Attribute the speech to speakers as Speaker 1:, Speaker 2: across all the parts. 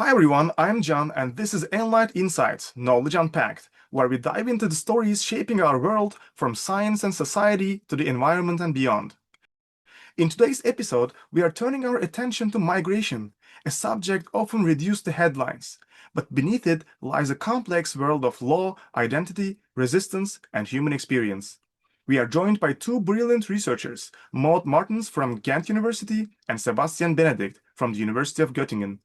Speaker 1: Hi everyone, I'm John, and this is ENLIGHT Insights, Knowledge Unpacked, where we dive into the stories shaping our world from science and society to the environment and beyond. In today's episode, we are turning our attention to migration, a subject often reduced to headlines. But beneath it lies a complex world of law, identity, resistance, and human experience. We are joined by two brilliant researchers, Maud Martens from Ghent University and Sebastian Benedikt from the University of Göttingen.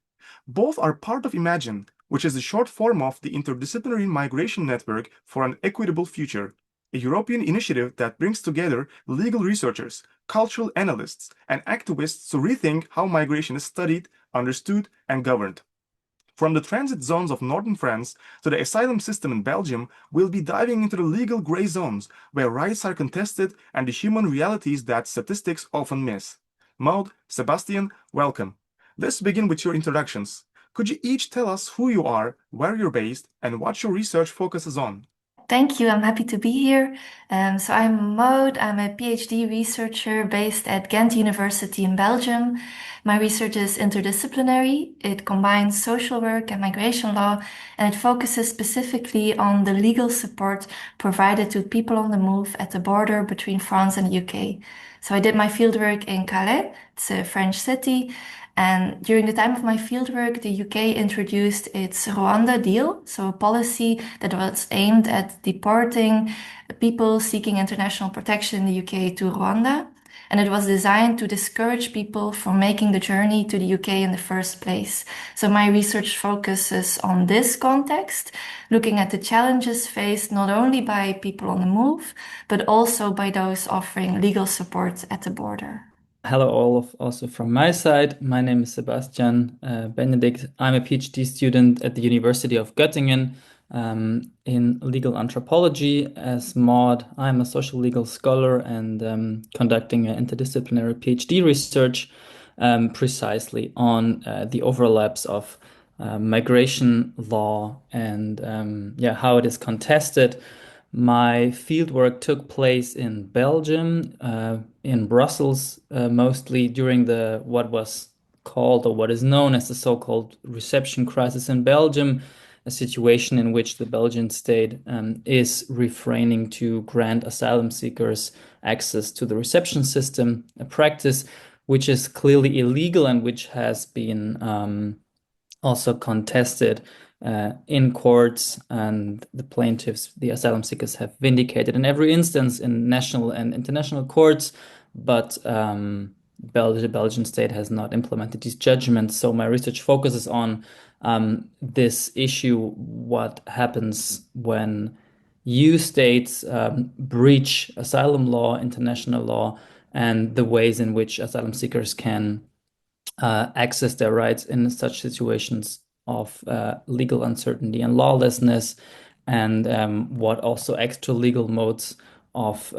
Speaker 1: Both are part of Imagine, which is the short form of the Interdisciplinary Migration Network for an Equitable Future, a European initiative that brings together legal researchers, cultural analysts, and activists to rethink how migration is studied, understood, and governed. From the transit zones of northern France to the asylum system in Belgium, we'll be diving into the legal gray zones where rights are contested and the human realities that statistics often miss. Maud, Sebastian, welcome. Let's begin with your introductions. Could you each tell us who you are, where you're based, and what your research focuses on?
Speaker 2: Thank you. I'm happy to be here. So I'm Maud. I'm a PhD researcher based at Ghent University in Belgium. My research is interdisciplinary. It combines social work and migration law, and it focuses specifically on the legal support provided to people on the move at the border between France and the UK. So I did my fieldwork in Calais. It's a French city. And during the time of my fieldwork, the UK introduced its Rwanda deal, so a policy that was aimed at deporting people seeking international protection in the UK to Rwanda. And it was designed to discourage people from making the journey to the UK in the first place. So my research focuses on this context, looking at the challenges faced not only by people on the move, but also by those offering legal support at the border.
Speaker 3: Hello, also from my side. My name is Sebastian Benedikt. I'm a PhD student at the University of Göttingen in legal anthropology. As Maud, I'm a social legal scholar and conducting an interdisciplinary PhD research precisely on the overlaps of migration law and how it is contested. My fieldwork took place in Belgium, in Brussels, mostly during what was called or what is known as the so-called reception crisis in Belgium, a situation in which the Belgian state is refraining to grant asylum seekers access to the reception system, a practice which is clearly illegal and which has been also contested in courts, and the plaintiffs, the asylum seekers, have vindicated in every instance in national and international courts, but the Belgian state has not implemented these judgments. So my research focuses on this issue: what happens when EU states breach asylum law, international law, and the ways in which asylum seekers can access their rights in such situations of legal uncertainty and lawlessness, and what also extra legal modes of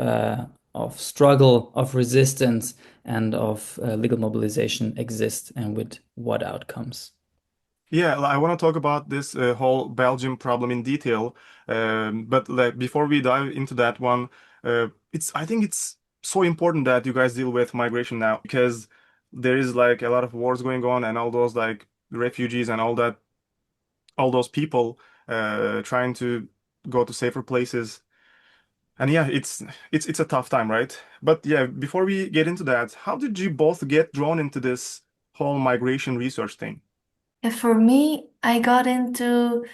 Speaker 3: struggle, of resistance, and of legal mobilization exist, and with what outcomes.
Speaker 1: Yeah, I want to talk about this whole Belgium problem in detail, but before we dive into that one, I think it's so important that you guys deal with migration now because there is like a lot of wars going on and all those like refugees and all that, all those people trying to go to safer places. And yeah, it's a tough time, right? But yeah, before we get into that, how did you both get drawn into this whole migration research thing?
Speaker 2: For me, I got into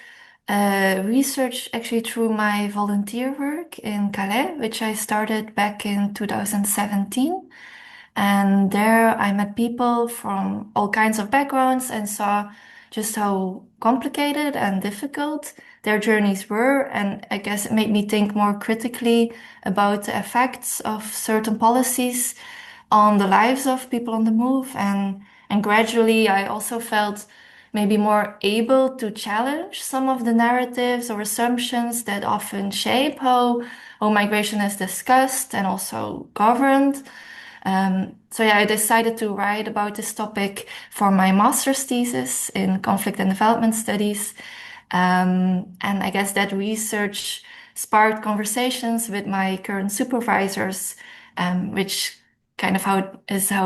Speaker 2: research actually through my volunteer work in Calais, which I started back in 2017. And there I met people from all kinds of backgrounds and saw just how complicated and difficult their journeys were. And I guess it made me think more critically about the effects of certain policies on the lives of people on the move. And gradually I also felt maybe more able to challenge some of the narratives or assumptions that often shape how migration is discussed and also governed. So yeah, I decided to write about this topic for my master's thesis in conflict and development studies. And I guess that research sparked conversations with my current supervisors, which kind of how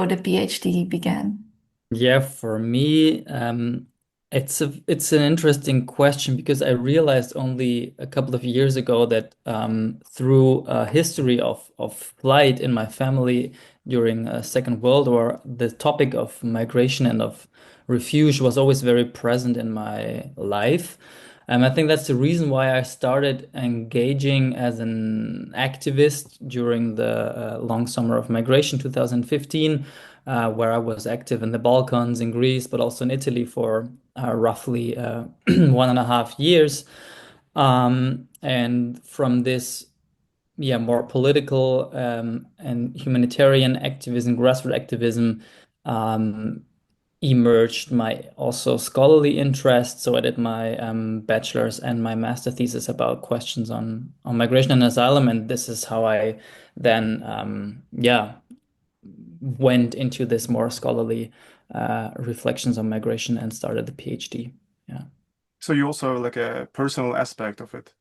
Speaker 2: the PhD began.
Speaker 3: Yeah, for me, It's an interesting question because I realized only a couple of years ago that through a history of flight in my family during Second World War, the topic of migration and of refuge was always very present in my life. I think that's the reason why I started engaging as an activist during the long summer of migration 2015, where I was active in the Balkans, in Greece, but also in Italy for roughly 1.5 years. And from this, yeah, more political and humanitarian activism, grassroots activism, um, emerged my also scholarly interest. So I did my bachelor's and my master thesis about questions on migration and asylum, and this is how I then, yeah, went into this more scholarly reflections on migration and started the PhD. Yeah.
Speaker 1: So you also have like a personal aspect of it.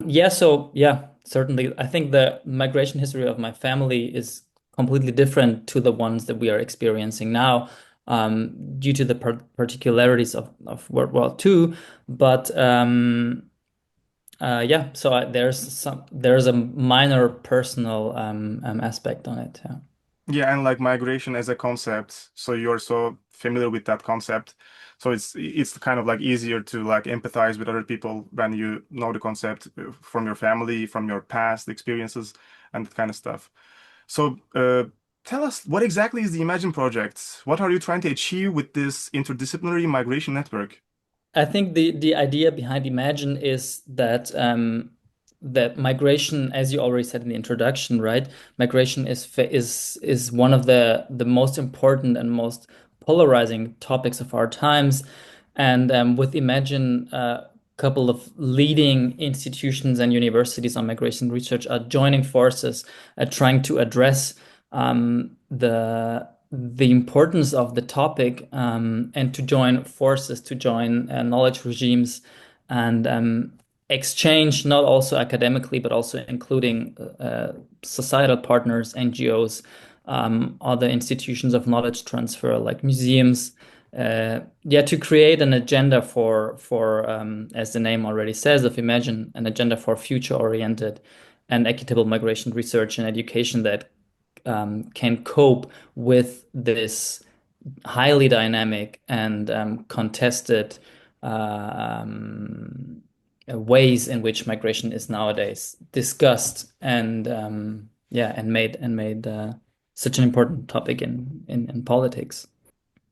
Speaker 3: Yeah, so yeah, certainly. I think the migration history of my family is completely different to the ones that we are experiencing now, due to the particularities of World War II. But yeah, so there's a minor personal aspect on it. Yeah.
Speaker 1: Yeah, and like migration as a concept, so you're so familiar with that concept. So it's kind of like easier to like empathize with other people when you know the concept from your family, from your past experiences, and that kind of stuff. So tell us, what exactly is the Imagine project? What are you trying to achieve with this interdisciplinary migration network?
Speaker 3: I think the idea behind Imagine is that that migration, as you already said in the introduction, right? Migration is one of the most important and most polarizing topics of our times, and with Imagine, a couple of leading institutions and universities on migration research are joining forces, trying to address the importance of the topic, and to join forces, to join knowledge regimes, and exchange, not also academically, but also including societal partners, NGOs, other institutions of knowledge transfer like museums. Yeah, to create an agenda for as the name already says, of Imagine, an agenda for future-oriented and equitable migration research and education that can cope with this highly dynamic and contested ways in which migration is nowadays discussed and yeah, and made such an important topic in politics.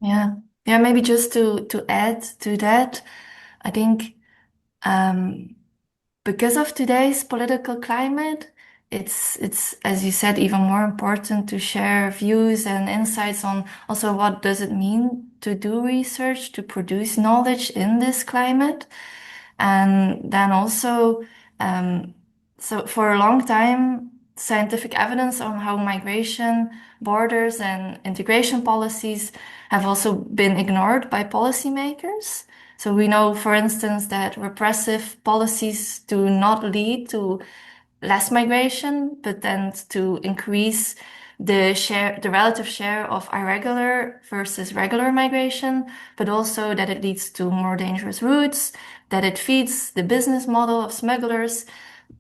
Speaker 2: Yeah. Yeah, maybe just to add to that, I think um, because of today's political climate, it's as you said, even more important to share views and insights on also what does it mean to do research, to produce knowledge in this climate. And then also, um, so for a long time, scientific evidence on how migration, borders, and integration policies have also been ignored by policymakers. So we know, for instance, that repressive policies do not lead to less migration, but then to increase the relative share of irregular versus regular migration, but also that it leads to more dangerous routes, that it feeds the business model of smugglers.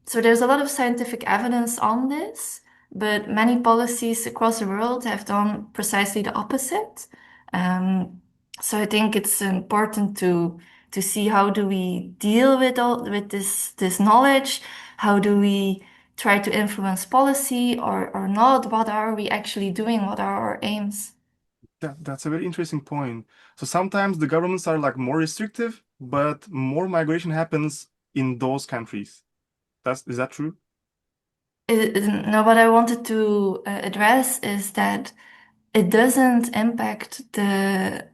Speaker 2: So there's a lot of scientific evidence on this, but many policies across the world have done precisely the opposite. Um, so I think it's important to see how do we deal with with this knowledge, how do we try to influence policy or not, what are we actually doing, what are our aims.
Speaker 1: That's a very interesting point. So sometimes the governments are like more restrictive, but more migration happens in those countries. Is that true?
Speaker 2: No, what I wanted to address is that it doesn't impact the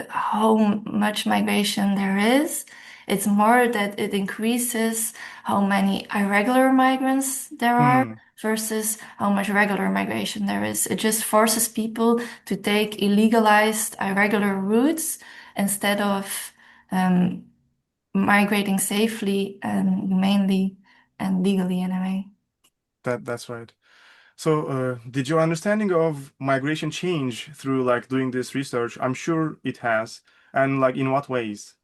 Speaker 2: how much migration there is. It's more that it increases how many irregular migrants there are
Speaker 1: Hmm.
Speaker 2: versus how much regular migration there is. It just forces people to take illegalized irregular routes instead of um, migrating safely and humanely and legally in a way.
Speaker 1: That's right. So, did your understanding of migration change through like doing this research? I'm sure it has. And like in what ways?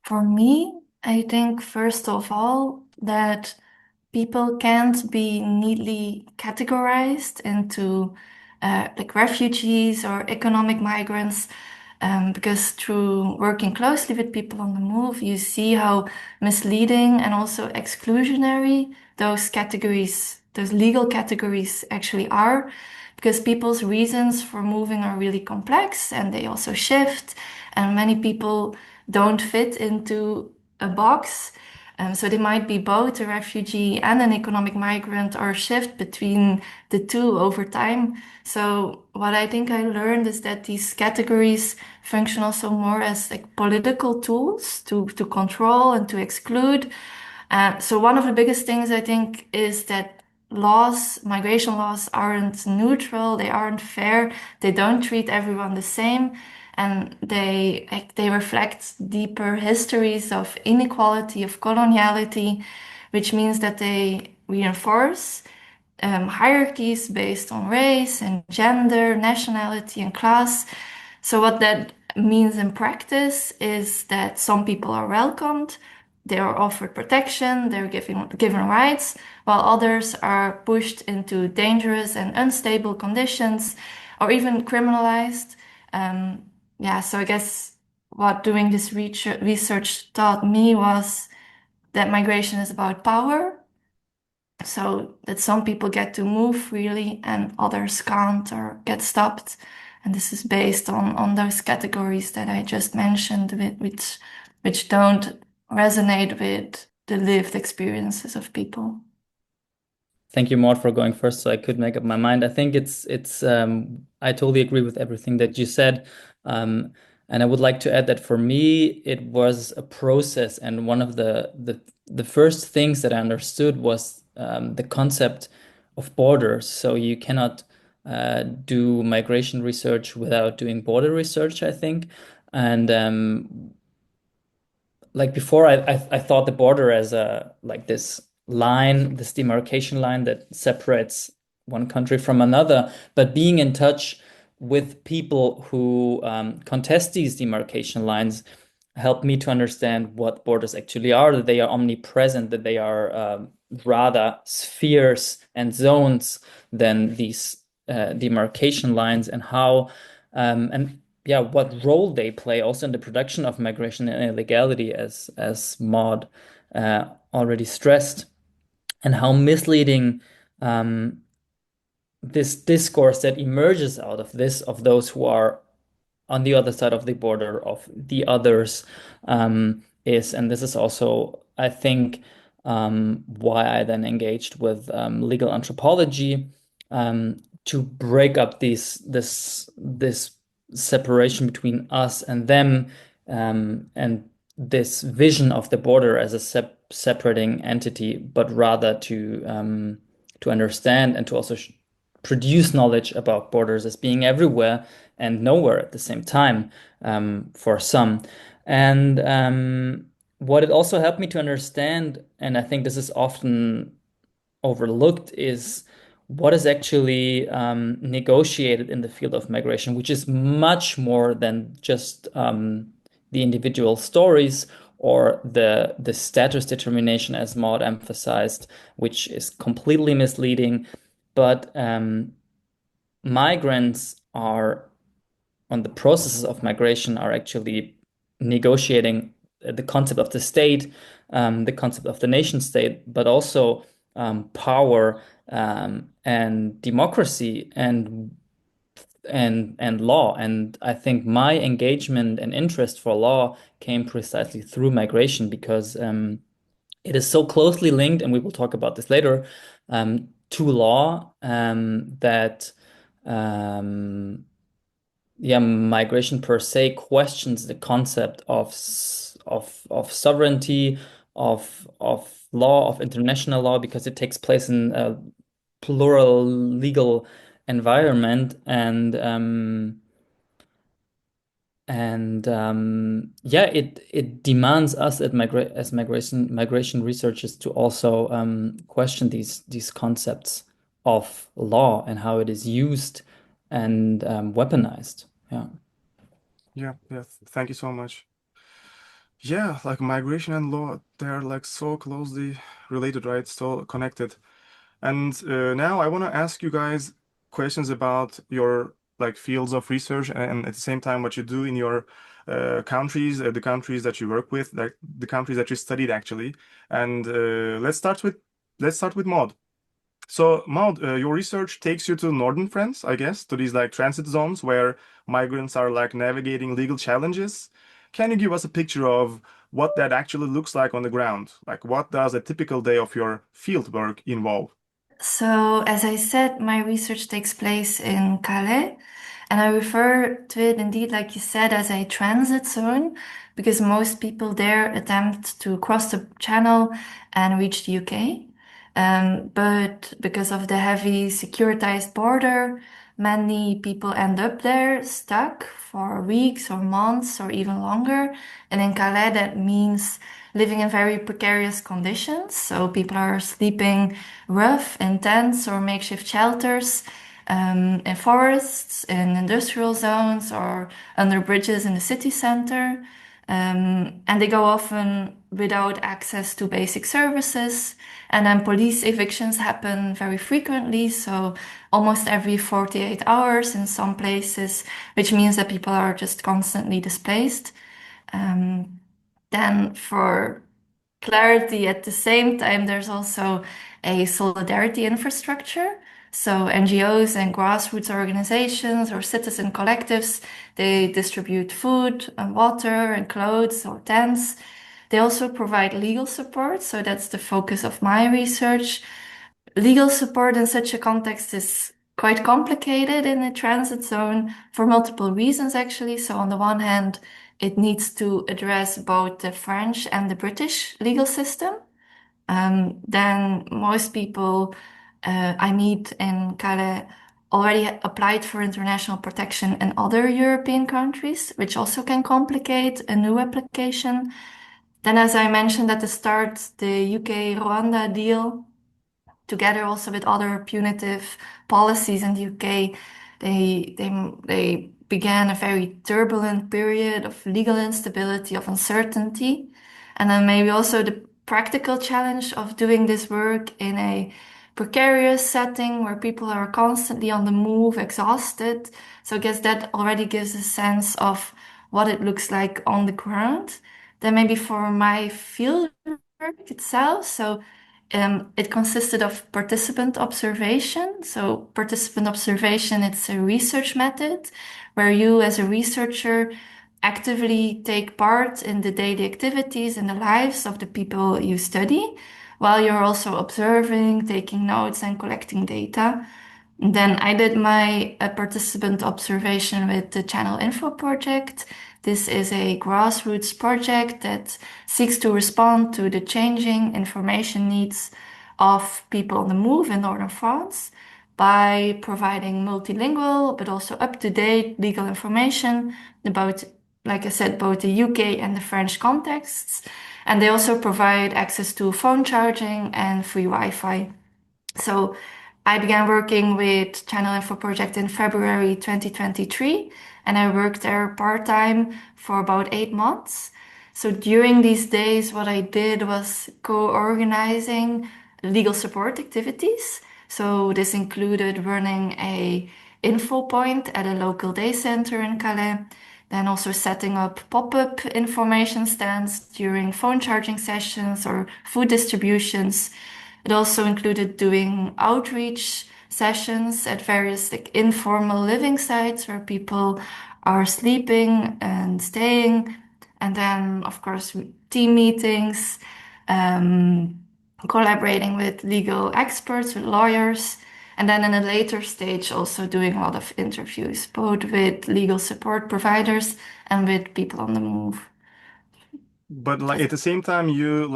Speaker 2: For me, I think first of all that people can't be neatly categorized into like refugees or economic migrants, because through working closely with people on the move, you see how misleading and also exclusionary those categories, those legal categories actually are, because people's reasons for moving are really complex and they also shift, and many people don't fit into a box. So they might be both a refugee and an economic migrant or shift between the two over time. So what I think I learned is that these categories function also more as like political tools to control and to exclude. So one of the biggest things I think is that migration laws aren't neutral, they aren't fair, they don't treat everyone the same, and they reflect deeper histories of inequality, of coloniality, which means that they reinforce hierarchies based on race and gender, nationality, and class. So, what that means in practice is that some people are welcomed, they are offered protection, they're given rights, while others are pushed into dangerous and unstable conditions or even criminalized. Yeah, so I guess what doing this research taught me was that migration is about power, so that some people get to move freely and others can't or get stopped. And this is based on those categories that I just mentioned, which don't resonate with the lived experiences of people.
Speaker 3: Thank you, Maud, for going first so I could make up my mind. I think I totally agree with everything that you said. And I would like to add that for me, it was a process. And one of the first things that I understood was the concept of borders. So you cannot do migration research without doing border research, I think. And like before, I thought the border as a like this line, this demarcation line that separates one country from another. But being in touch with people who contest these demarcation lines helped me to understand what borders actually are, that they are omnipresent, that they are rather spheres and zones than these demarcation lines, and how and yeah, what role they play also in the production of migration and illegality, as Maud already stressed, and how misleading this discourse that emerges out of this, of those who are on the other side of the border, of the others, is. And this is also, I think, why I then engaged with legal anthropology, to break up this separation between us and them, and this vision of the border as a separating entity, but rather to understand and to also produce knowledge about borders as being everywhere and nowhere at the same time, for some. And what it also helped me to understand, and I think this is often overlooked, is what is actually negotiated in the field of migration, which is much more than just the individual stories or the status determination, as Maud emphasized, which is completely misleading. But migrants are on the processes of migration are actually negotiating the concept of the state, the concept of the nation state, but also power, and democracy, and law. And I think my engagement and interest for law came precisely through migration, because it is so closely linked, and we will talk about this later, to law, that yeah, migration per se questions the concept of sovereignty, of law, of international law, because it takes place in a plural legal environment. And yeah, it demands us as migration researchers to also question these concepts of law and how it is used and weaponized. Yeah.
Speaker 1: Yeah, yeah. Thank you so much. Yeah, like migration and law, they're like so closely related, right? So connected. And now I want to ask you guys questions about your like fields of research and at the same time what you do in your countries, the countries that you work with, like the countries that you studied actually. And let's start with Maud. So, Maud, your research takes you to northern France, I guess, to these like transit zones where migrants are like navigating legal challenges. Can you give us a picture of what that actually looks like on the ground? Like, what does a typical day of your field work involve?
Speaker 2: So, as I said, my research takes place in Calais, and I refer to it indeed, like you said, as a transit zone because most people there attempt to cross the channel and reach the UK. But because of the heavy securitized border, many people end up there stuck for weeks or months or even longer. And in Calais, that means living in very precarious conditions. So people are sleeping rough in tents or makeshift shelters, in forests, in industrial zones, or under bridges in the city center. And they go often without access to basic services. And then police evictions happen very frequently, so almost every 48 hours in some places, which means that people are just constantly displaced. Um, then, for clarity, at the same time, there's also a solidarity infrastructure. So NGOs and grassroots organizations or citizen collectives, they distribute food and water and clothes or tents. They also provide legal support. So that's the focus of my research. Legal support in such a context is quite complicated in a transit zone for multiple reasons, actually. So, on the one hand, it needs to address both the French and the British legal system. Then, most people I meet in Calais already applied for international protection in other European countries, which also can complicate a new application. Then, as I mentioned at the start, the UK-Rwanda deal together also with other punitive policies in the UK, they began a very turbulent period of legal instability, of uncertainty, and then maybe also the practical challenge of doing this work in a precarious setting where people are constantly on the move, exhausted. So I guess that already gives a sense of what it looks like on the ground. Then maybe for my field work itself, so it consisted of participant observation. So, participant observation, it's a research method where you, as a researcher, actively take part in the daily activities and the lives of the people you study, while you're also observing, taking notes, and collecting data. And then I did my participant observation with the Channel Info project. This is a grassroots project that seeks to respond to the changing information needs of people on the move in northern France by providing multilingual but also up-to-date legal information about, like I said, both the UK and the French contexts. And they also provide access to phone charging and free Wi-Fi. So I began working with Channel Info Project in February 2023, and I worked there part-time for about 8 months. So during these days, what I did was co-organizing legal support activities. So this included running a info point at a local day center in Calais, then also setting up pop-up information stands during phone charging sessions or food distributions. It also included doing outreach sessions at various like informal living sites where people are sleeping and staying. And then, of course, team meetings, um, collaborating with legal experts, with lawyers. And then in a later stage, also doing a lot of interviews, both with legal support providers and with people on the move.
Speaker 1: But like at the same time, you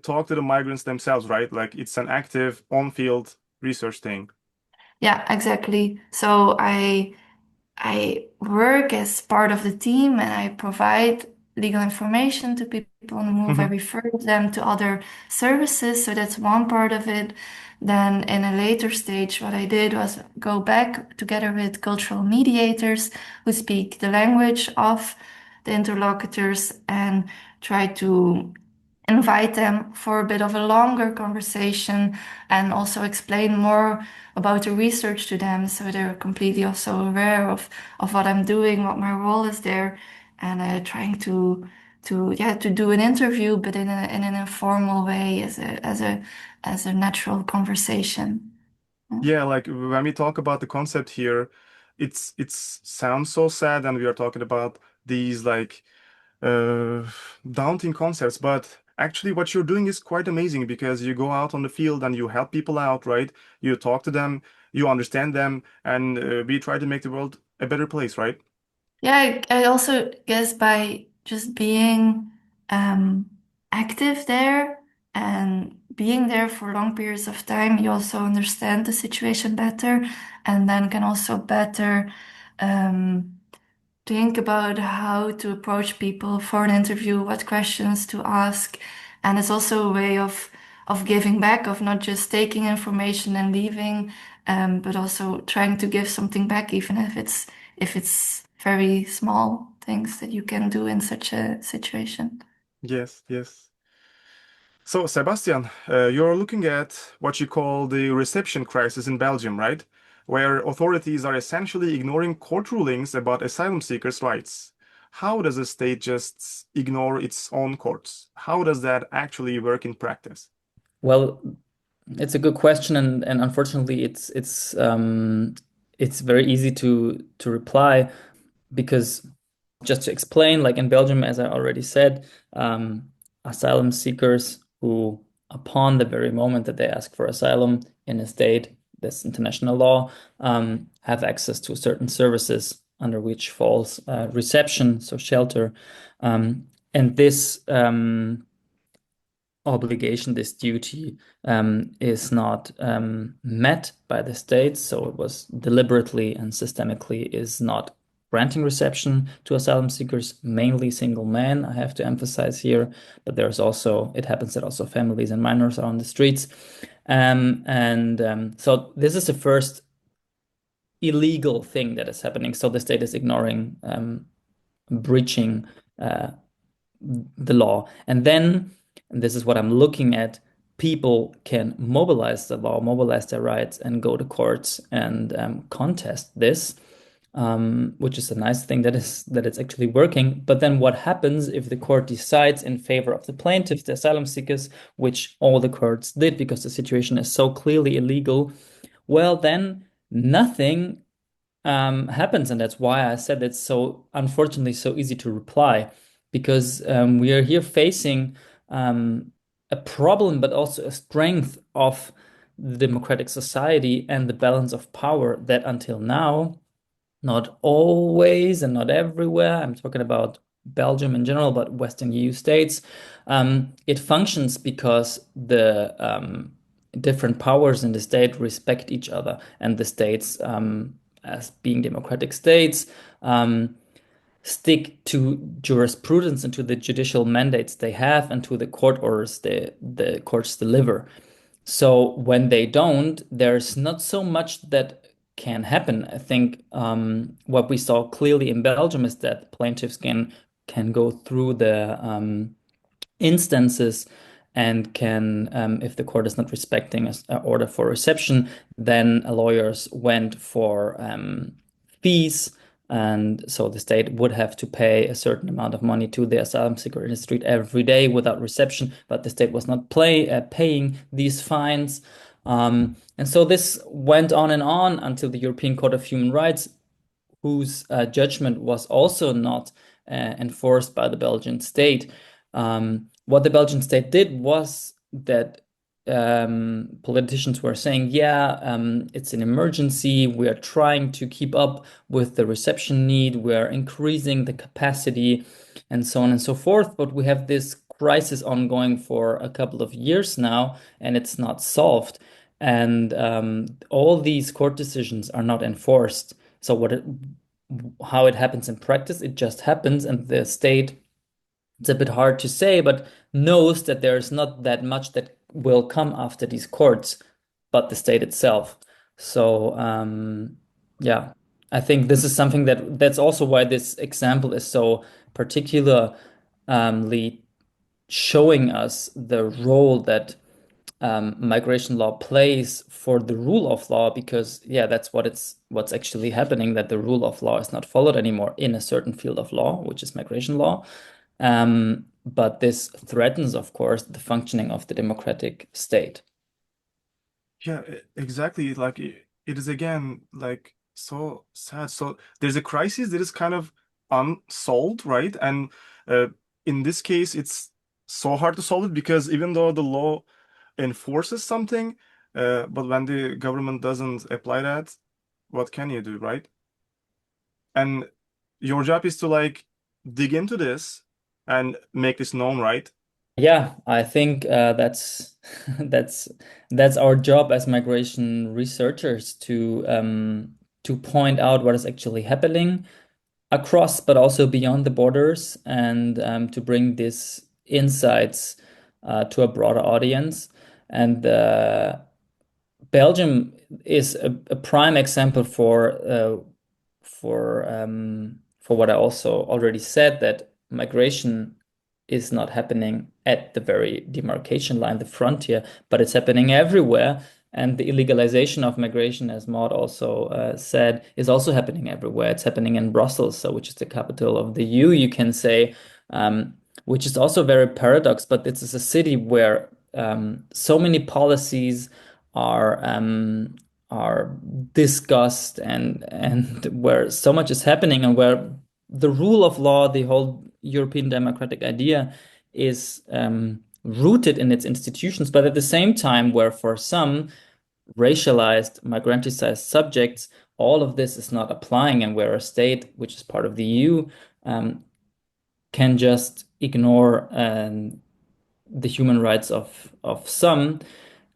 Speaker 1: talk to the migrants themselves, right? Like it's an active on-field research thing.
Speaker 2: Yeah, exactly. So I work as part of the team and I provide legal information to people on the move. I
Speaker 1: Mhm.
Speaker 2: referred them to other services. So that's one part of it. Then in a later stage, what I did was go back together with cultural mediators who speak the language of the interlocutors and try to invite them for a bit of a longer conversation and also explain more about the research to them so they're completely also aware of what I'm doing, what my role is there, and trying to do an interview, but in an informal way as a natural conversation.
Speaker 1: Yeah, like when we talk about the concept here, it's sounds so sad, and we are talking about these like uh, daunting concepts, but actually what you're doing is quite amazing because you go out on the field and you help people out, right? You talk to them, you understand them, and we try to make the world a better place, right?
Speaker 2: Yeah, I also guess by just being um, active there and being there for long periods of time, you also understand the situation better and then can also better um, think about how to approach people for an interview, what questions to ask. And it's also a way of giving back, of not just taking information and leaving, but also trying to give something back, even if it's very small things that you can do in such a situation.
Speaker 1: Yes, yes. So, Sebastian, you're looking at what you call the reception crisis in Belgium, right? Where authorities are essentially ignoring court rulings about asylum seekers' rights. How does a state just ignore its own courts? How does that actually work in practice?
Speaker 3: Well, it's a good question, and unfortunately, it's very easy to reply because just to explain, like in Belgium, as I already said, asylum seekers who, upon the very moment that they ask for asylum in a state, that's international law, have access to certain services under which falls reception, so shelter, and this. Obligation, this duty is not met by the states, so it was deliberately and systemically is not granting reception to asylum seekers, mainly single men, I have to emphasize here, but there's also, it happens that also families and minors are on the streets. So this is the first illegal thing that is happening. So the state is ignoring, breaching uh, the law. And then, and this is what I'm looking at, people can mobilize the law, mobilize their rights, and go to courts and contest this, which is a nice thing that it's actually working. But then what happens if the court decides in favor of the plaintiffs, the asylum seekers, which all the courts did because the situation is so clearly illegal? Well, then nothing happens, and that's why I said it's so unfortunately so easy to reply, because we are here facing a problem, but also a strength of the democratic society and the balance of power that until now, not always and not everywhere, I'm talking about Belgium in general, but Western EU states, it functions because the different powers in the state respect each other, and the states, as being democratic states, stick to jurisprudence and to the judicial mandates they have and to the court orders the courts deliver. So when they don't, there's not so much that can happen. I think what we saw clearly in Belgium is that plaintiffs can go through the instances and can, if the court is not respecting an order for reception, then lawyers went for fees. And so the state would have to pay a certain amount of money to the asylum seeker in the street every day without reception, but the state was not paying these fines. And so this went on and on until the European Court of Human Rights, whose judgment was also not enforced by the Belgian state. What the Belgian state did was that politicians were saying, yeah, it's an emergency. We are trying to keep up with the reception need. We are increasing the capacity and so on and so forth. But we have this crisis ongoing for a couple of years now, and it's not solved. And all these court decisions are not enforced. So how it happens in practice, it just happens, and the state it's a bit hard to say, but knows that there's not that much that will come after these courts, but the state itself. So yeah, I think this is something that's also why this example is so particularly showing us the role that migration law plays for the rule of law, because yeah, that's what's actually happening, that the rule of law is not followed anymore in a certain field of law, which is migration law. But this threatens, of course, the functioning of the democratic state.
Speaker 1: Yeah, exactly. Like it is again like so sad. So there's a crisis that is kind of unsolved, right? And uh, in this case, it's so hard to solve it because even though the law enforces something, but when the government doesn't apply that, what can you do, right? And your job is to like dig into this and make this known, right?
Speaker 3: Yeah, I think that's that's our job as migration researchers to point out what is actually happening across, but also beyond the borders, and to bring these insights to a broader audience. And Belgium is a prime example for what I also already said, that migration is not happening at the very demarcation line, the frontier, but it's happening everywhere. And the illegalization of migration, as Maud also said, is also happening everywhere. It's happening in Brussels, so which is the capital of the EU, you can say, which is also very paradox. But this is a city where so many policies are discussed, and where so much is happening, and where the rule of law, the whole European democratic idea, is rooted in its institutions, but at the same time, where for some racialized, migranticized subjects, all of this is not applying, and where a state, which is part of the EU, can just ignore the human rights of some.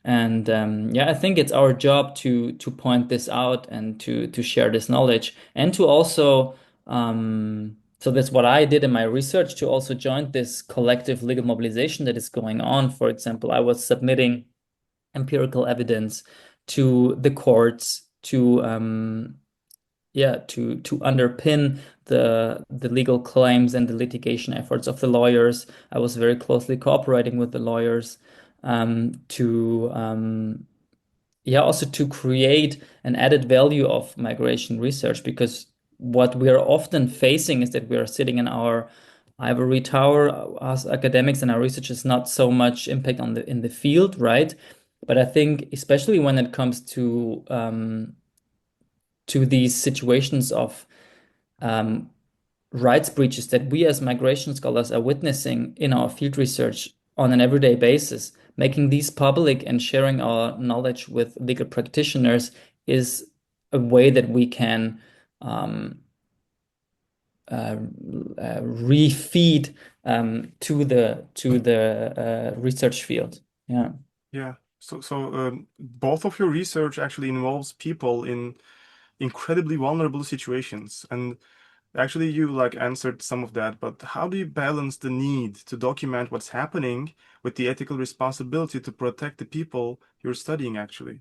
Speaker 3: And yeah, I think it's our job to point this out, and to share this knowledge, and to also so that's what I did in my research, to also join this collective legal mobilization that is going on. For example, I was submitting empirical evidence to the courts to yeah, to underpin the legal claims and the litigation efforts of the lawyers. I was very closely cooperating with the lawyers to yeah, also to create an added value of migration research, because what we are often facing is that we are sitting in our ivory tower as academics, and our research is not so much impact on the in the field, right? But I think especially when it comes to these situations of um, rights breaches that we as migration scholars are witnessing in our field research on an everyday basis, making these public and sharing our knowledge with legal practitioners is a way that we can refeed to the research field. Yeah.
Speaker 1: Yeah. So both of your research actually involves people in incredibly vulnerable situations. And actually, you like answered some of that, but how do you balance the need to document what's happening with the ethical responsibility to protect the people you're studying, actually?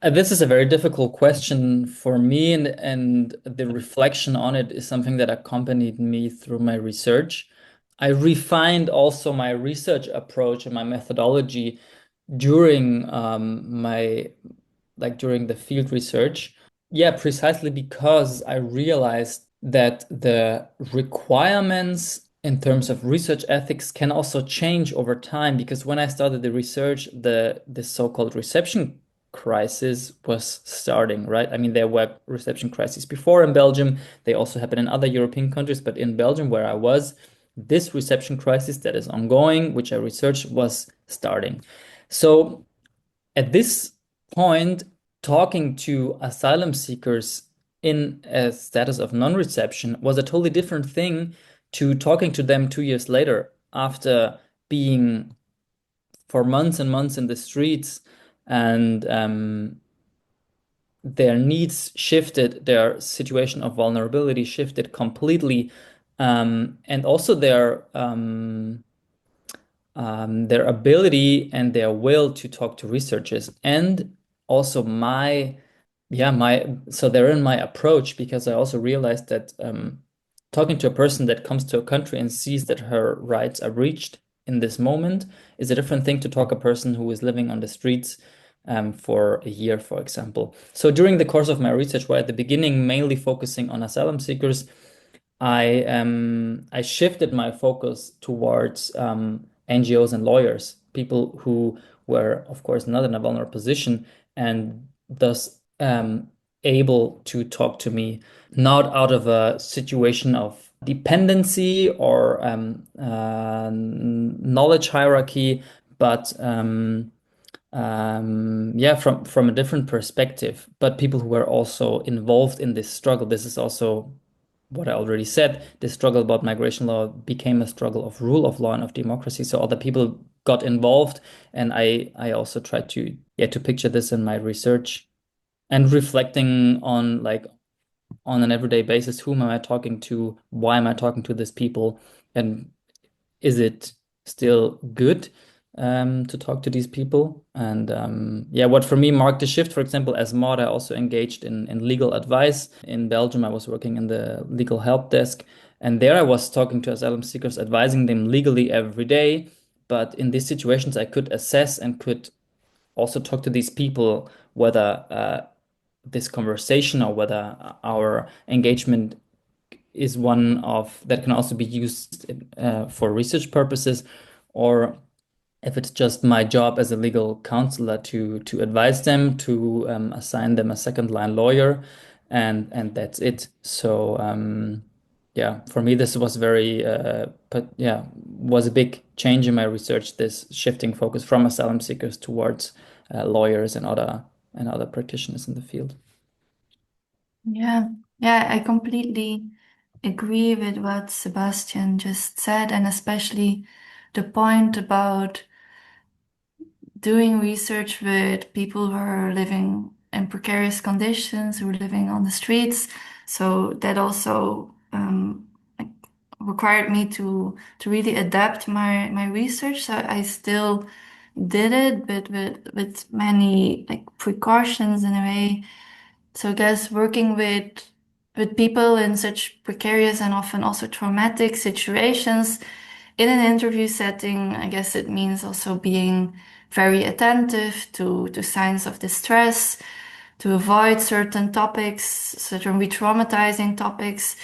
Speaker 3: This is a very difficult question for me, and the reflection on it is something that accompanied me through my research. I refined also my research approach and my methodology during during the field research. Yeah, precisely because I realized that the requirements in terms of research ethics can also change over time. Because when I started the research, the so-called reception crisis was starting, right? I mean, there were reception crises before in Belgium. They also happen in other European countries, but in Belgium, where I was, this reception crisis that is ongoing, which I researched, was starting. So at this point, talking to asylum seekers in a status of non-reception was a totally different thing to talking to them 2 years later, after being for months and months in the streets, and their needs shifted, their situation of vulnerability shifted completely. and also their ability and their will to talk to researchers, and also so therein my approach, because I also realized that talking to a person that comes to a country and sees that her rights are breached in this moment is a different thing to talk a person who is living on the streets for a year, for example. So during the course of my research, where at the beginning mainly focusing on asylum seekers, I shifted my focus towards NGOs and lawyers, people who were, of course, not in a vulnerable position and thus able to talk to me, not out of a situation of dependency or knowledge hierarchy, but yeah, from a different perspective, but people who were also involved in this struggle. This is also what I already said. The struggle about migration law became a struggle of rule of law and of democracy. So other people got involved, and I also tried to picture this in my research and reflecting on, like, on an everyday basis, whom am I talking to? Why am I talking to these people? And is it still good to talk to these people? And yeah, what for me marked the shift, for example, as mod, I also engaged in legal advice. In Belgium, I was working in the legal help desk, and there I was talking to asylum seekers, advising them legally every day. But in these situations, I could assess and could also talk to these people whether this conversation or whether our engagement is one of that can also be used for research purposes, or if it's just my job as a legal counselor to advise them, to assign them a second line lawyer, and that's it. So yeah, for me this was very but yeah, was a big change in my research, this shifting focus from asylum seekers towards lawyers and other practitioners in the field.
Speaker 2: Yeah, yeah, I completely agree with what Sebastian just said, and especially the point about doing research with people who are living in precarious conditions, who are living on the streets. So that also like, required me to really adapt my research. So I still did it, but with many like precautions in a way. So I guess working with people in such precarious and often also traumatic situations in an interview setting, I guess it means also being very attentive to signs of distress, to avoid certain topics, certain re-traumatizing topics,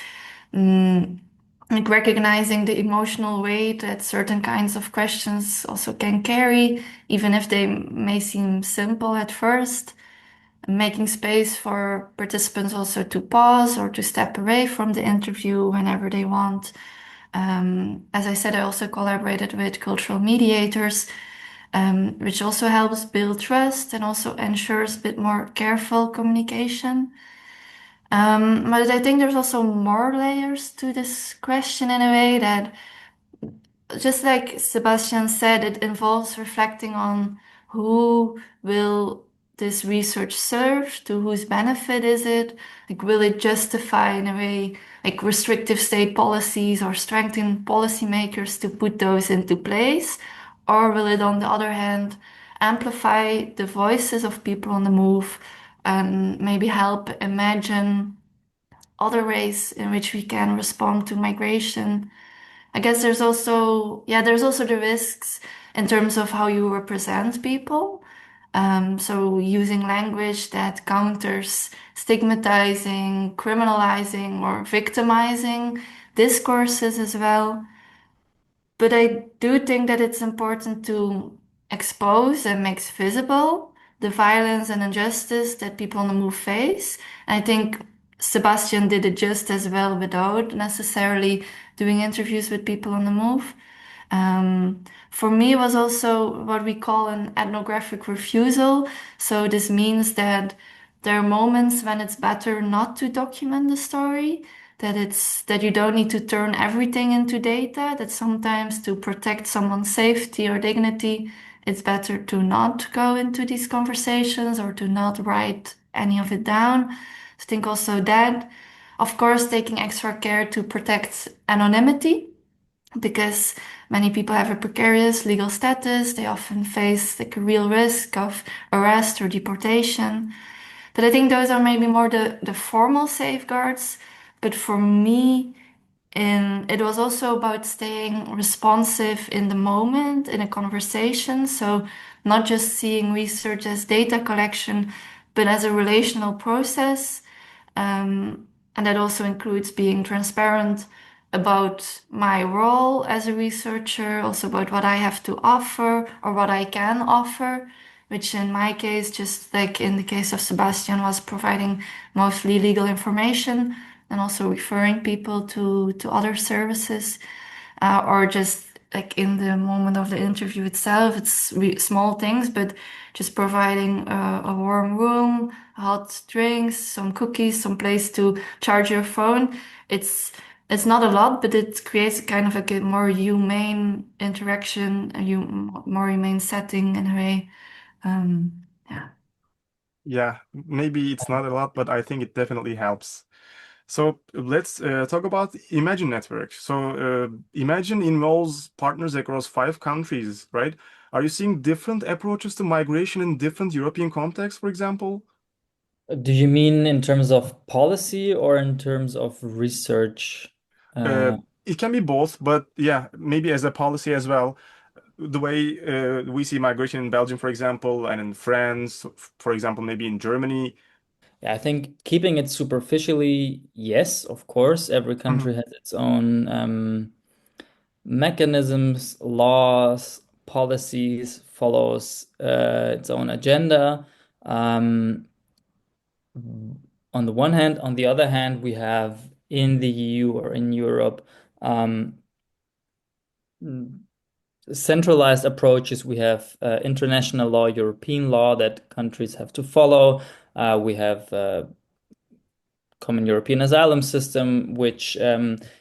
Speaker 2: like recognizing the emotional weight that certain kinds of questions also can carry, even if they may seem simple at first. Making space for participants also to pause or to step away from the interview whenever they want. As I said, I also collaborated with cultural mediators, which also helps build trust and also ensures a bit more careful communication. But I think there's also more layers to this question in a way that, just like Sebastian said, it involves reflecting on who will this research serve, to whose benefit is it? Like, will it justify in a way like restrictive state policies or strengthen policymakers to put those into place? Or will it, on the other hand, amplify the voices of people on the move and maybe help imagine other ways in which we can respond to migration? I guess there's also the risks in terms of how you represent people. So using language that counters stigmatizing, criminalizing, or victimizing discourses as well. But I do think that it's important to expose and make visible the violence and injustice that people on the move face. And I think Sebastian did it just as well without necessarily doing interviews with people on the move. For me, it was also what we call an ethnographic refusal. So this means that there are moments when it's better not to document the story, that you don't need to turn everything into data, that sometimes to protect someone's safety or dignity, it's better to not go into these conversations or to not write any of it down. I think also that. Of course, taking extra care to protect anonymity because many people have a precarious legal status. They often face like a real risk of arrest or deportation. But I think those are maybe more the formal safeguards. But for me, it was also about staying responsive in the moment in a conversation. So not just seeing research as data collection, but as a relational process. And that also includes being transparent about my role as a researcher, also about what I have to offer or what I can offer, which in my case, just like in the case of Sebastian, was providing mostly legal information and also referring people to other services, or just like in the moment of the interview itself, it's small things, but just providing a warm room, hot drinks, some cookies, some place to charge your phone. It's it's not a lot, but it creates kind of like a more humane interaction, more humane setting in a way. Yeah.
Speaker 1: Yeah, maybe it's not a lot, but I think it definitely helps. So let's talk about Imagine Network. So Imagine involves partners across 5 countries, right? Are you seeing different approaches to migration in different European contexts, for example?
Speaker 3: Do you mean in terms of policy or in terms of research?
Speaker 1: Uh,
Speaker 3: Uh,
Speaker 1: it can be both, but yeah, maybe as a policy as well. The way we see migration in Belgium, for example, and in France, for example, maybe in Germany.
Speaker 3: yeah, I think keeping it superficially, yes, of course, every
Speaker 1: Mhm.
Speaker 3: country has its own mechanisms, laws, policies, follows its own agenda. Um, on the one hand, on the other hand, we have in the EU or in Europe centralized approaches. We have international law, European law that countries have to follow. We have common European asylum system, which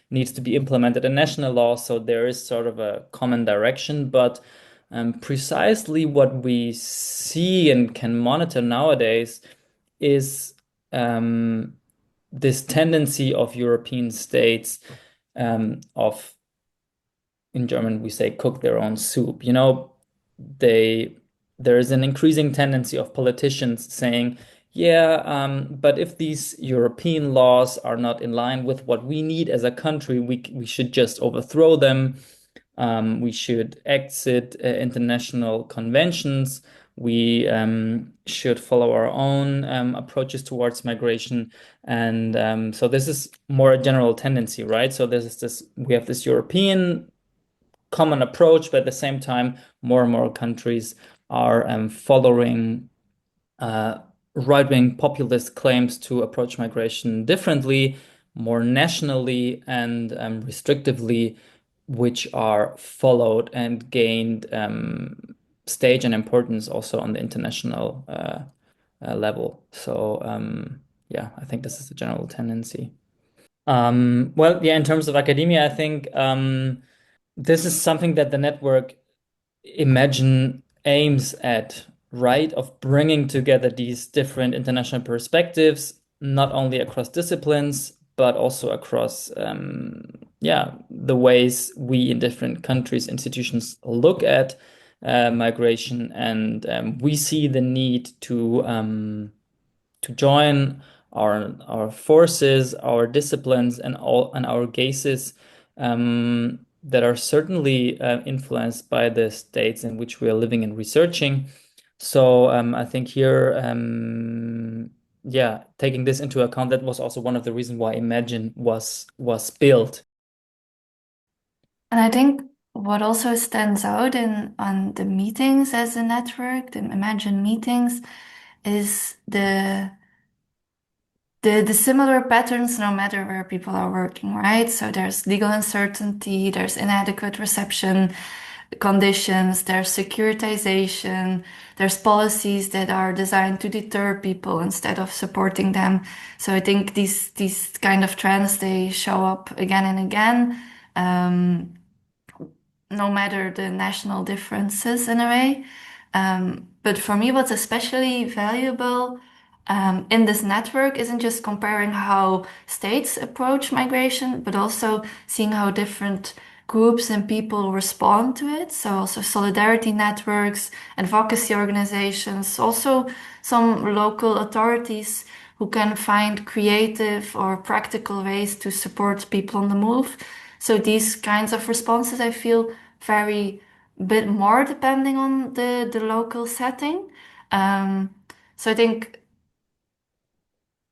Speaker 3: needs to be implemented in national law. So there is sort of a common direction, but precisely what we see and can monitor nowadays is this tendency of European states of in German we say cook their own soup. You know, they there is an increasing tendency of politicians saying, yeah, but if these European laws are not in line with what we need as a country, we should just overthrow them. We should exit international conventions. We should follow our own approaches towards migration. And so this is more a general tendency, right? So we have this European common approach, but at the same time, more and more countries are following uh, right-wing populist claims to approach migration differently, more nationally and restrictively, which are followed and gained stage and importance also on the international level. So yeah, I think this is the general tendency. Well, yeah, in terms of academia, I think this is something that the network Imagine aims at, right? Of bringing together these different international perspectives, not only across disciplines, but also across, yeah, the ways we in different countries, institutions look at migration. And we see the need to join our forces, our disciplines, and all and our gazes that are certainly influenced by the states in which we are living and researching. So I think here, yeah, taking this into account, that was also one of the reasons why Imagine was built.
Speaker 2: And I think what also stands out in on the meetings as a network, the Imagine meetings, is the similar patterns no matter where people are working, right? So there's legal uncertainty, there's inadequate reception conditions, there's securitization, there's policies that are designed to deter people instead of supporting them. So I think these kind of trends they show up again and again. No matter the national differences in a way. But for me, what's especially valuable in this network isn't just comparing how states approach migration, but also seeing how different groups and people respond to it. So also solidarity networks, advocacy organizations, also some local authorities who can find creative or practical ways to support people on the move. So these kinds of responses, I feel, vary a bit more depending on the local setting. So I think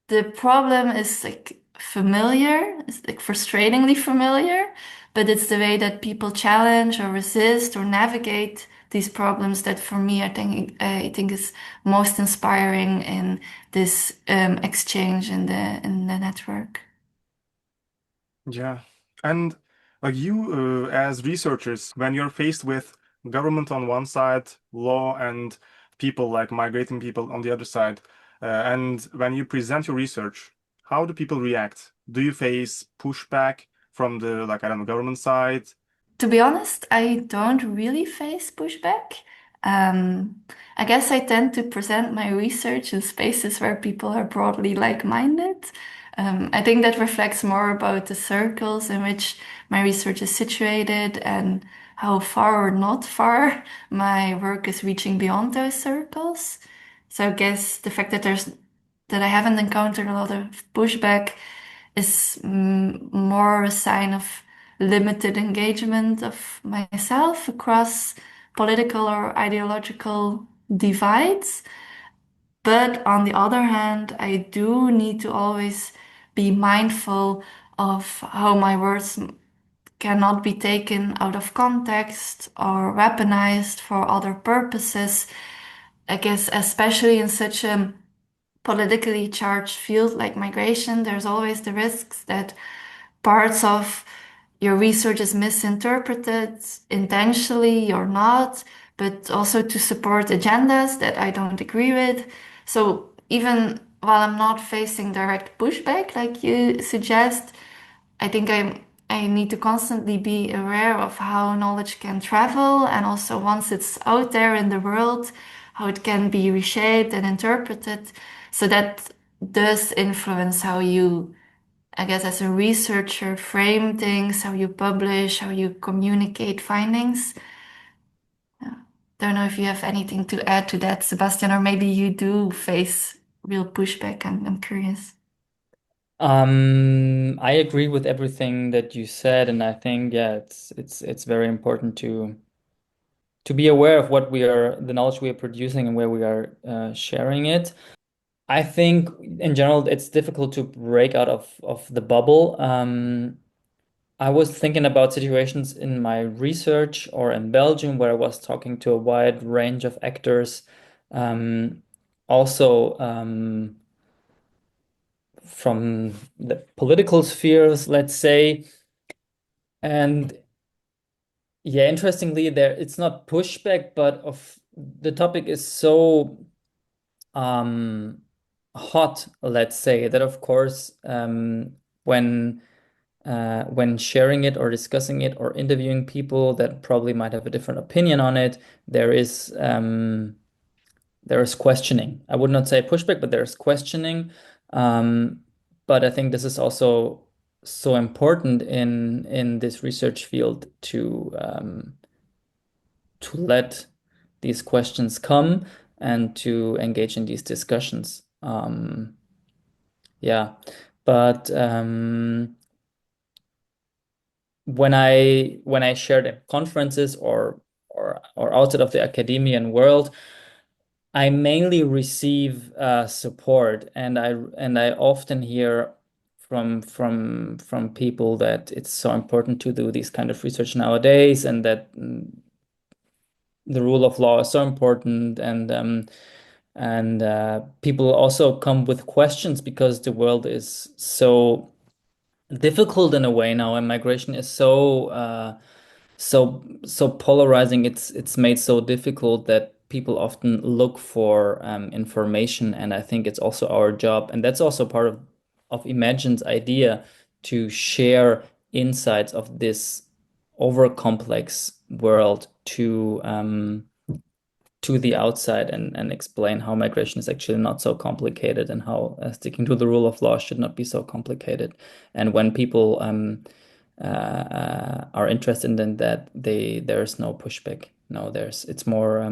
Speaker 2: the problem is like familiar, it's like frustratingly familiar, but it's the way that people challenge or resist or navigate these problems that for me I think is most inspiring in this exchange in the network.
Speaker 1: Yeah. And like you, as researchers, when you're faced with government on one side, law and people like migrating people on the other side, and when you present your research, how do people react? Do you face pushback from the, like, I don't know, government side?
Speaker 2: To be honest, I don't really face pushback. Um, I guess I tend to present my research in spaces where people are broadly like-minded. I think that reflects more about the circles in which my research is situated and how far or not far my work is reaching beyond those circles. So I guess the fact that I haven't encountered a lot of pushback is more a sign of limited engagement of myself across political or ideological divides. But on the other hand, I do need to always be mindful of how my words cannot be taken out of context or weaponized for other purposes. I guess, especially in such a politically charged field like migration, there's always the risks that parts of your research is misinterpreted intentionally or not, but also to support agendas that I don't agree with. So even while I'm not facing direct pushback, like you suggest, I think I need to constantly be aware of how knowledge can travel, and also once it's out there in the world, how it can be reshaped and interpreted. So that does influence how you, I guess, as a researcher, frame things, how you publish, how you communicate findings. Yeah. Don't know if you have anything to add to that, Sebastian, or maybe you do face real pushback. I'm curious.
Speaker 3: I agree with everything that you said, and I think it's very important to be aware of the knowledge we are producing and where we are sharing it. I think in general it's difficult to break out of the bubble. I was thinking about situations in my research or in Belgium where I was talking to a wide range of actors, also from the political spheres, let's say. And yeah, interestingly, it's not pushback, but of the topic is so um, hot, let's say, that of course, when sharing it or discussing it or interviewing people that probably might have a different opinion on it, there is questioning. I would not say pushback, but there's questioning. Um, but I think this is also so important in this research field to let these questions come and to engage in these discussions. Yeah, but when I shared at conferences or outside of the academian world, I mainly receive support, and I often hear from people that it's so important to do this kind of research nowadays, and that the rule of law is so important, and people also come with questions because the world is so difficult in a way now, and migration is so polarizing. It's made so difficult that people often look for information, and I think it's also our job, and that's also part of Imagine's idea to share insights of this over complex world to the outside and explain how migration is actually not so complicated and how sticking to the rule of law should not be so complicated. And when people are interested in that, there's no pushback. No, it's more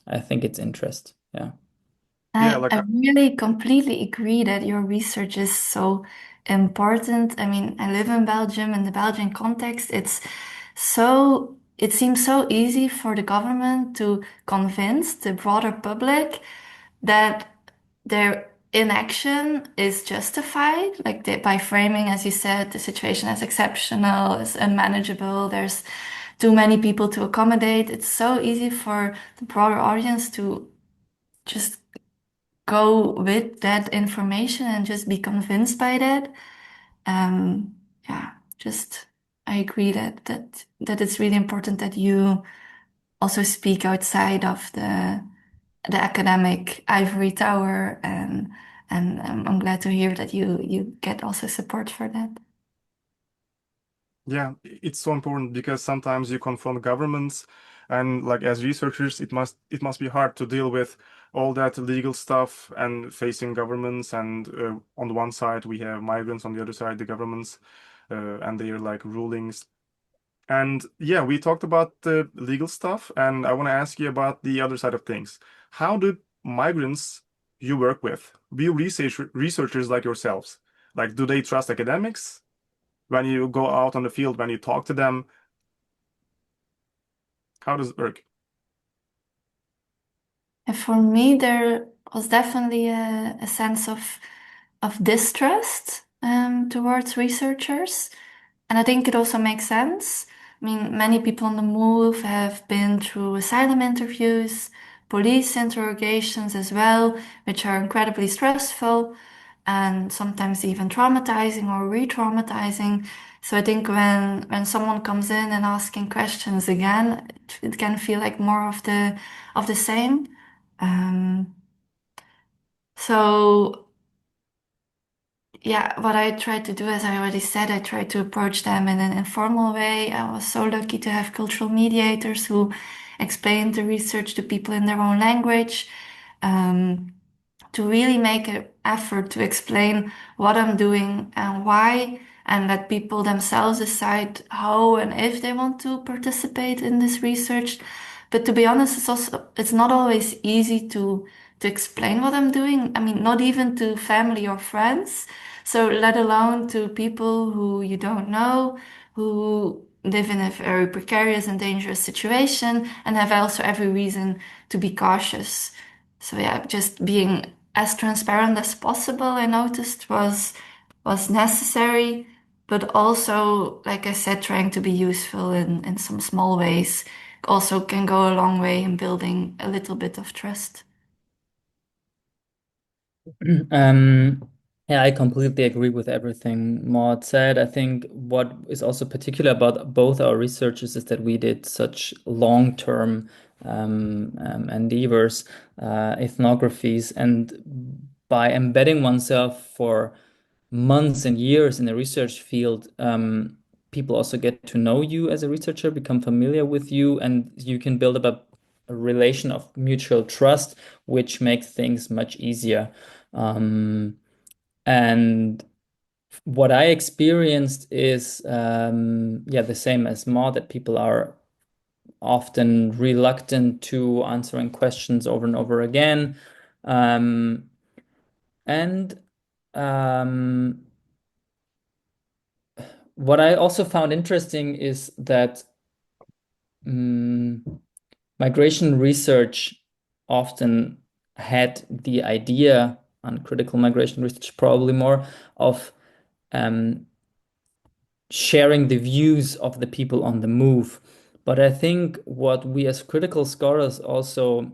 Speaker 3: I think it's interest. Yeah.
Speaker 1: Yeah,
Speaker 2: I really completely agree that your research is so important. I mean, I live in Belgium. In the Belgian context, it seems so easy for the government to convince the broader public that their inaction is justified, like by framing, as you said, the situation as exceptional, as unmanageable. There's too many people to accommodate. It's so easy for the broader audience to just go with that information and just be convinced by that. Yeah, just I agree that it's really important that you also speak outside of the academic ivory tower, and I'm glad to hear that you get also support for that.
Speaker 1: Yeah, it's so important because sometimes you confront governments, and like as researchers, it must be hard to deal with all that legal stuff and facing governments. And on the one side, we have migrants, on the other side, the governments, and their like rulings. And yeah, we talked about the legal stuff, and I want to ask you about the other side of things. How do migrants you work with view researchers like yourselves? Like, do they trust academics? When you go out on the field, when you talk to them, how does it work?
Speaker 2: And for me, there was definitely a sense of distrust towards researchers. And I think it also makes sense. I mean, many people on the move have been through asylum interviews, police interrogations as well, which are incredibly stressful and sometimes even traumatizing or re-traumatizing. So I think when someone comes in and asking questions again, it can feel like more of the same. Um, so yeah, what I tried to do, as I already said, I tried to approach them in an informal way. I was so lucky to have cultural mediators who explained the research to people in their own language. Um, to really make an effort to explain what I'm doing and why, and let people themselves decide how and if they want to participate in this research. But to be honest, it's not always easy to explain what I'm doing. I mean, not even to family or friends. So let alone to people who you don't know, who live in a very precarious and dangerous situation and have also every reason to be cautious. So yeah, just being as transparent as possible, I noticed was necessary, but also, like I said, trying to be useful in some small ways also can go a long way in building a little bit of trust.
Speaker 3: Um, yeah, I completely agree with everything Maud said. I think what is also particular about both our researches is that we did such long-term endeavors, ethnographies, and by embedding oneself for months and years in a research field, people also get to know you as a researcher, become familiar with you, and you can build up a relation of mutual trust, which makes things much easier. Um, and what I experienced is, yeah, the same as Ma, that people are often reluctant to answering questions over and over again. Um, and um, what I also found interesting is that migration research often had the idea, and critical migration research probably more, of um, sharing the views of the people on the move. But I think what we as critical scholars also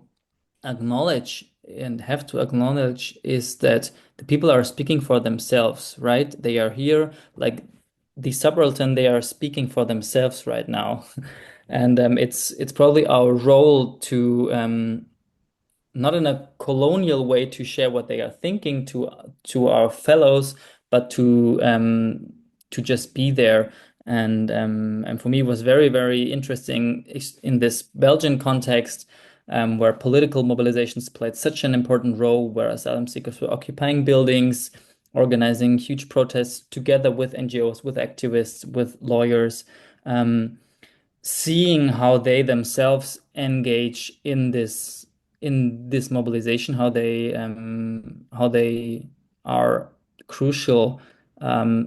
Speaker 3: acknowledge and have to acknowledge is that the people are speaking for themselves, right? They are here, like the subaltern, they are speaking for themselves right now. And it's probably our role to not in a colonial way to share what they are thinking to our fellows, but to just be there. And for me, it was very, very interesting in this Belgian context where political mobilizations played such an important role, where asylum seekers were occupying buildings, organizing huge protests together with NGOs, with activists, with lawyers, seeing how they themselves engage in this mobilization, how they are crucial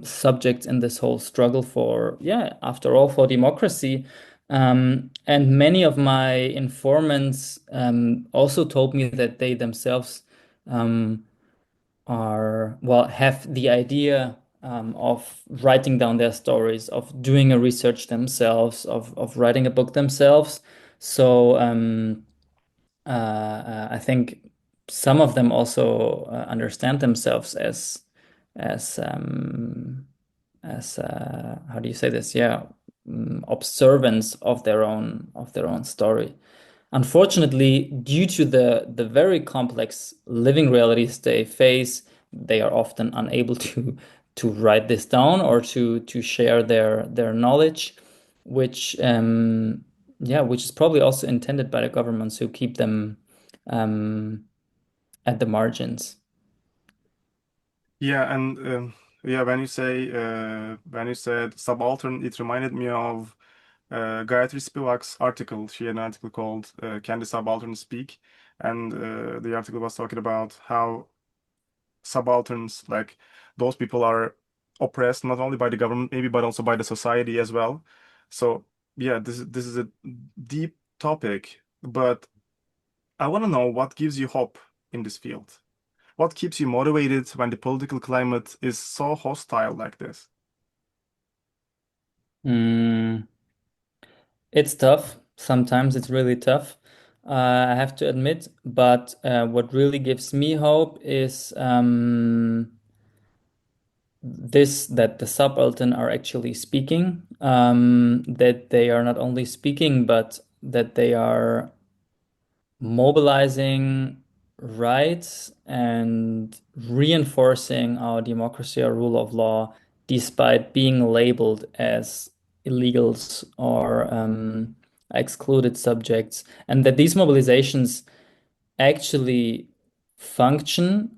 Speaker 3: subjects in this whole struggle for, yeah, after all, for democracy. And many of my informants also told me that they themselves have the idea of writing down their stories, of doing a research themselves, of writing a book themselves. So I think some of them also understand themselves as how do you say this? Yeah, observants of their own story. Unfortunately, due to the very complex living realities they face, they are often unable to write this down or to share their knowledge, which which is probably also intended by the governments who keep them um, at the margins.
Speaker 1: Yeah, and yeah, when you said subaltern, it reminded me of Gayatri Spivak's article. She had an article called "Can the Subaltern Speak?" And the article was talking about how subalterns, like those people, are oppressed not only by the government, maybe, but also by the society as well. So yeah, this is a deep topic, but I want to know what gives you hope in this field. What keeps you motivated when the political climate is so hostile like this?
Speaker 3: Mm, it's tough. Sometimes it's really tough. I have to admit, but what really gives me hope is this that the subaltern are actually speaking, that they are not only speaking, but that they are mobilizing rights and reinforcing our democracy or rule of law, despite being labeled as illegals or excluded subjects, and that these mobilizations actually function.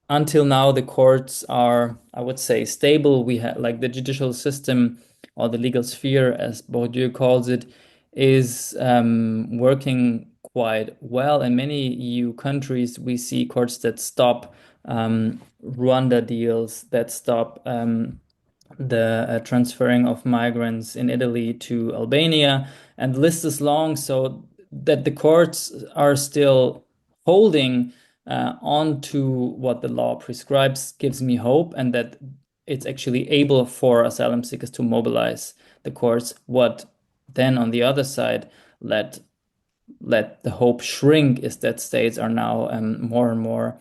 Speaker 3: Until now, the courts are, I would say, stable. We have like the judicial system or the legal sphere, as Bourdieu calls it, is working quite well. In many EU countries, we see courts that stop Rwanda deals, that stop the transferring of migrants in Italy to Albania, and the list is long, so that the courts are still holding on to what the law prescribes gives me hope, and that it's actually able for asylum seekers to mobilize the courts. What then, on the other side, let the hope shrink is that states are now more and more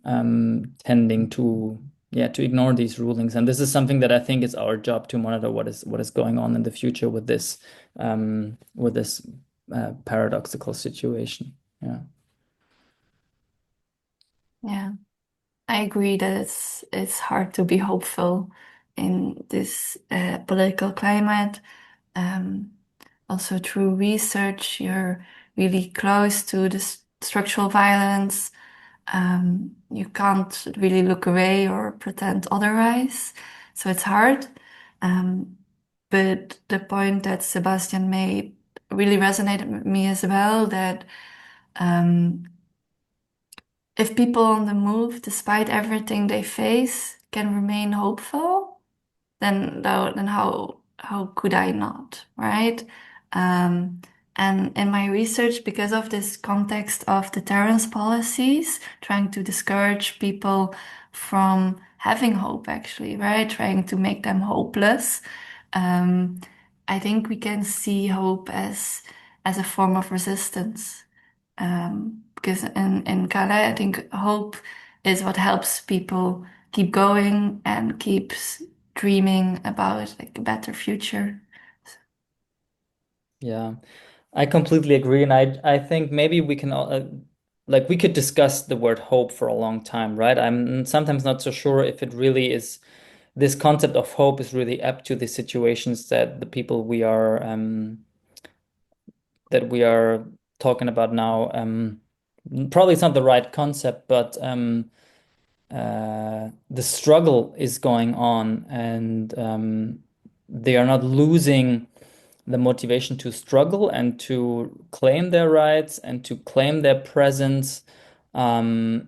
Speaker 3: tending to ignore these rulings. And this is something that I think is our job to monitor what is going on in the future with this paradoxical situation. Yeah.
Speaker 2: Yeah, I agree that it's hard to be hopeful in this political climate. Um, Also through research, you're really close to the structural violence. You can't really look away or pretend otherwise. So it's hard. Um, but the point that Sebastian made really resonated with me as well, that um, if people on the move, despite everything they face, can remain hopeful, then how could I not, right? Um, and in my research, because of this context of deterrence policies, trying to discourage people from having hope, actually, right? Trying to make them hopeless. Um, I think we can see hope as a form of resistance. Because in Calais, I think hope is what helps people keep going and keeps dreaming about like a better future.
Speaker 3: Yeah, I completely agree, and I think maybe we can like we could discuss the word hope for a long time, right? I'm sometimes not so sure if it really is this concept of hope is really apt to the situations that the people we are that we are talking about now, probably it's not the right concept, but the struggle is going on, and they are not losing the motivation to struggle and to claim their rights and to claim their presence. And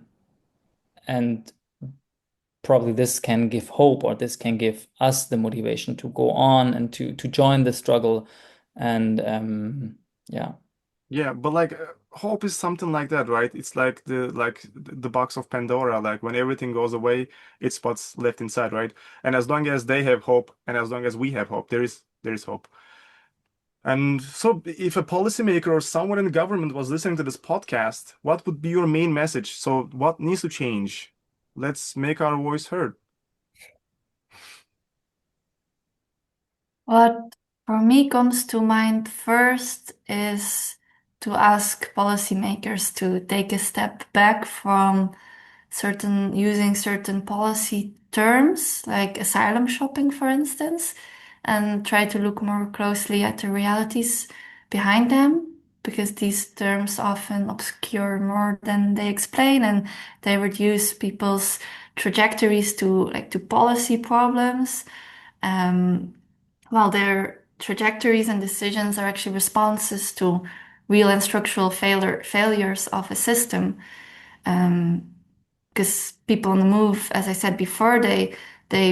Speaker 3: probably this can give hope, or this can give us the motivation to go on and to join the struggle. And yeah.
Speaker 1: Yeah, but like hope is something like that, right? It's like the box of Pandora. Like when everything goes away, it's what's left inside, right? And as long as they have hope, and as long as we have hope, there is hope. And so, if a policymaker or someone in the government was listening to this podcast, what would be your main message? So, what needs to change? Let's make our voice heard.
Speaker 2: What for me comes to mind first is to ask policymakers to take a step back from using certain policy terms, like asylum shopping, for instance, and try to look more closely at the realities behind them, because these terms often obscure more than they explain, and they reduce people's trajectories to policy problems. Um, while their trajectories and decisions are actually responses to real and structural failures of a system. Because people on the move, as I said before, they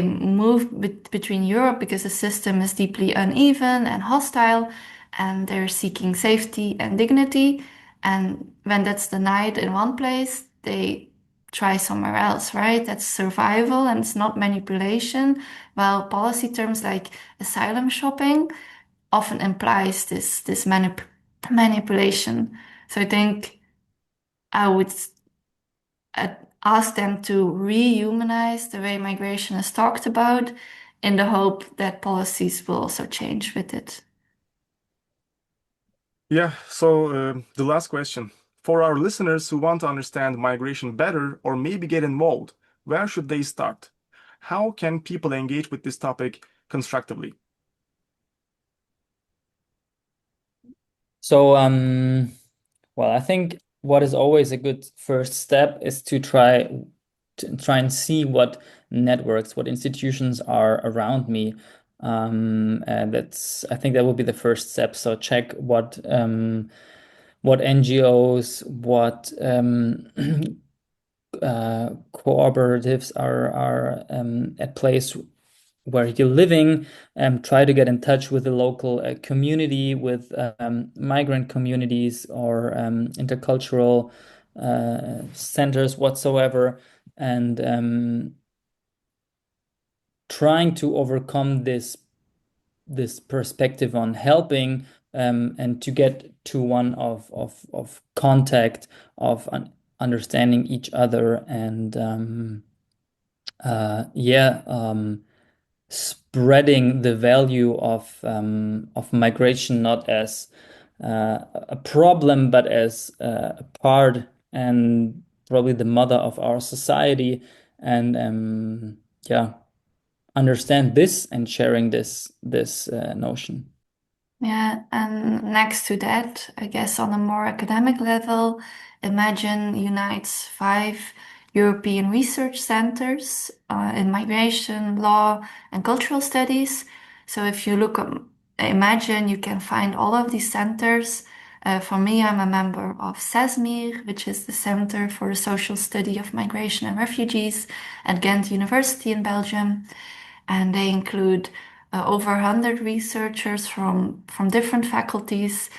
Speaker 2: move between Europe because the system is deeply uneven and hostile, and they're seeking safety and dignity. And when that's denied in one place, they try somewhere else, right? That's survival and it's not manipulation. While policy terms like asylum shopping often implies this manipulation. So I think I would uh, ask them to rehumanize the way migration is talked about, in the hope that policies will also change with it.
Speaker 1: Yeah, so the last question. For our listeners who want to understand migration better or maybe get involved, where should they start? How can people engage with this topic constructively?
Speaker 3: So, well, I think what is always a good first step is to try and see what networks, what institutions are around me. And I think that would be the first step. So check what NGOs, what cooperatives are at place where you're living, try to get in touch with the local community, with migrant communities or intercultural centers whatsoever, and trying to overcome this perspective on helping, and to get to one of contact, of understanding each other, and yeah, spreading the value of migration, not as a problem, but as a part and probably the mother of our society, and yeah, understand this and sharing this notion.
Speaker 2: Yeah, and next to that, I guess on a more academic level, Imagine unites 5 European research centers in migration, law, and cultural studies. So if you look at Imagine, you can find all of these centers. For me, I'm a member of CESMIR, which is the Center for the Social Study of Migration and Refugees at Ghent University in Belgium, and they include over 100 researchers from different faculties.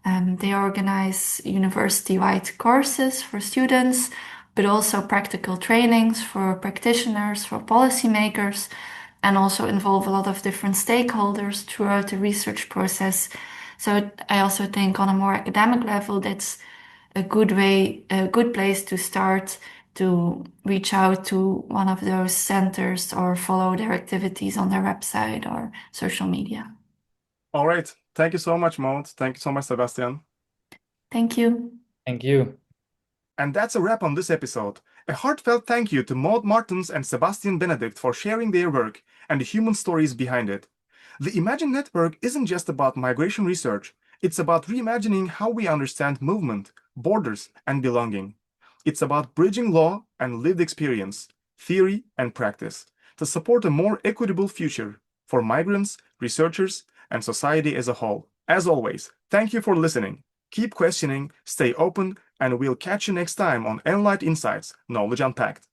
Speaker 2: They organize university-wide courses for students, but also practical trainings for practitioners, for policymakers, and also involve a lot of different stakeholders throughout the research process. So I also think on a more academic level, that's a good place to start, to reach out to one of those centers or follow their activities on their website or social media.
Speaker 1: All right. Thank you so much, Maud. Thank you so much, Sebastian.
Speaker 2: Thank you.
Speaker 3: Thank you.
Speaker 1: And that's a wrap on this episode. A heartfelt thank you to Maud Martens and Sebastian Benedikt for sharing their work and the human stories behind it. The Imagine Network isn't just about migration research, It's about reimagining how we understand movement, borders, and belonging. It's about bridging law and lived experience, theory and practice, to support a more equitable future for migrants, researchers, and society as a whole. As always, thank you for listening. Keep questioning, stay open, and we'll catch you next time on ENLIGHT Insights, Knowledge Unpacked.